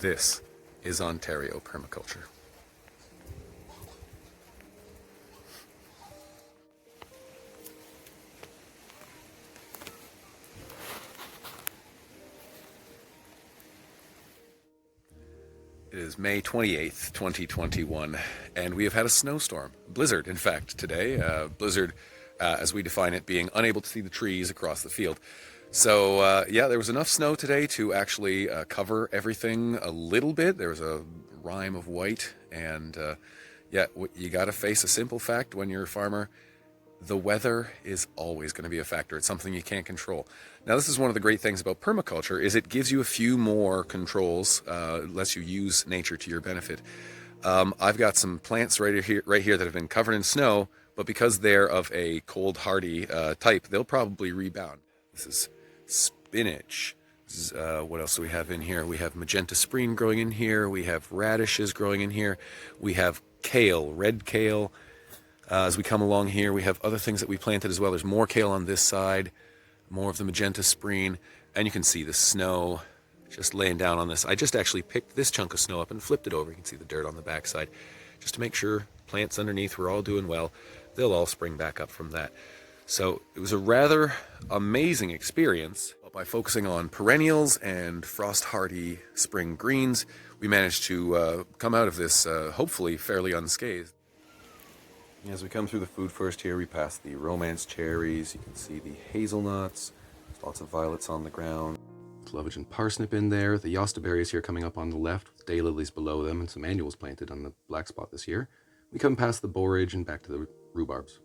This is Ontario permaculture. It is May 28th, 2021, and we have had a snowstorm. Blizzard, in fact, today. Blizzard, as we define it, being unable to see the trees across the field. So, yeah, there was enough snow today to actually cover everything a little bit. There was a rime of white, and yeah, you got to face a simple fact when you're a farmer. The weather is always going to be a factor. It's something you can't control. Now, this is one of the great things about permaculture is it gives you a few more controls, lets you use nature to your benefit. I've got some plants right here that have been covered in snow, but because they're of a cold hardy type, they'll probably rebound. This is spinach. This is, what else do we have in here? We have magenta spring growing in here. We have radishes growing in here. We have kale, red kale. As we come along here, we have other things that we planted as well. There's more kale on this side, more of the magenta spring, and you can see the snow just laying down on this. I just actually picked this chunk of snow up and flipped it over. You can see the dirt on the backside, just to make sure plants underneath were all doing well. They'll all spring back up from that. So it was a rather amazing experience. By focusing on perennials and frost-hardy spring greens, we managed to come out of this hopefully fairly unscathed. As we come through the food first here, we pass the romance cherries. You can see the hazelnuts. There's lots of violets on the ground. Lovage and parsnip in there. The yosta berries here coming up on the left with daylilies below them and some annuals planted on the black spot this year. We come past the borage and back to the rhubarbs.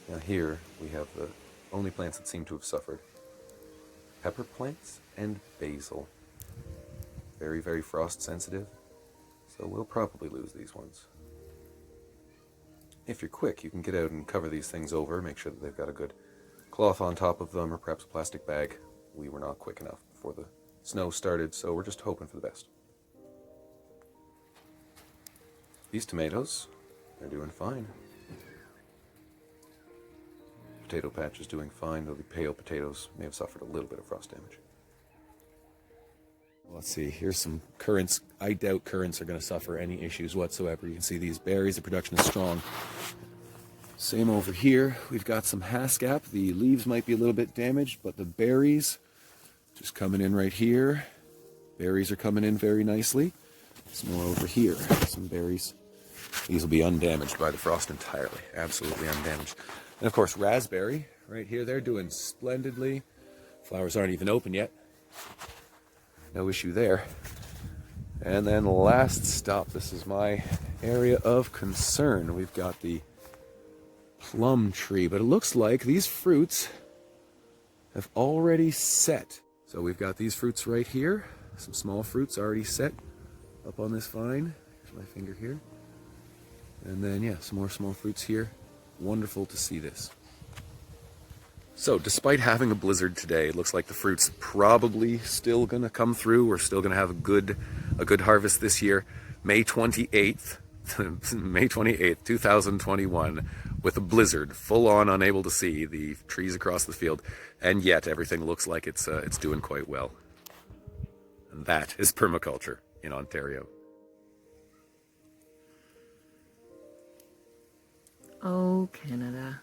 Now here we have the only plants that seem to have suffered. Pepper plants and basil. Very, very frost sensitive. So we'll probably lose these ones. If you're quick, you can get out and cover these things over, make sure that they've got a good cloth on top of them, or perhaps a plastic bag. We were not quick enough before the snow started, so we're just hoping for the best. These tomatoes, they're doing fine. Potato patch is doing fine, though the pale potatoes may have suffered a little bit of frost damage. Let's see, here's some currants. I doubt currants are going to suffer any issues whatsoever. You can see these berries, the production is strong. Same over here, we've got some haskap. The leaves might be a little bit damaged, but the berries just coming in right here. Berries are coming in very nicely. Some more over here, some berries. These will be undamaged by the frost entirely, absolutely undamaged. And of course, raspberry right here, they're doing splendidly. Flowers aren't even open yet. No issue there. And then last stop, this is my area of concern. We've got the plum tree, but it looks like these fruits have already set. So we've got these fruits right here, some small fruits already set up on this vine. Here's my finger here. And then, yeah, some more small fruits here. Wonderful to see this. So, despite having a blizzard today, it looks like the fruit's probably still going to come through. We're still going to have a good harvest this year. May 28th, May 28th, 2021, with a blizzard, full on, unable to see the trees across the field, and yet everything looks like it's doing quite well. And that is permaculture in Ontario. Oh, Canada.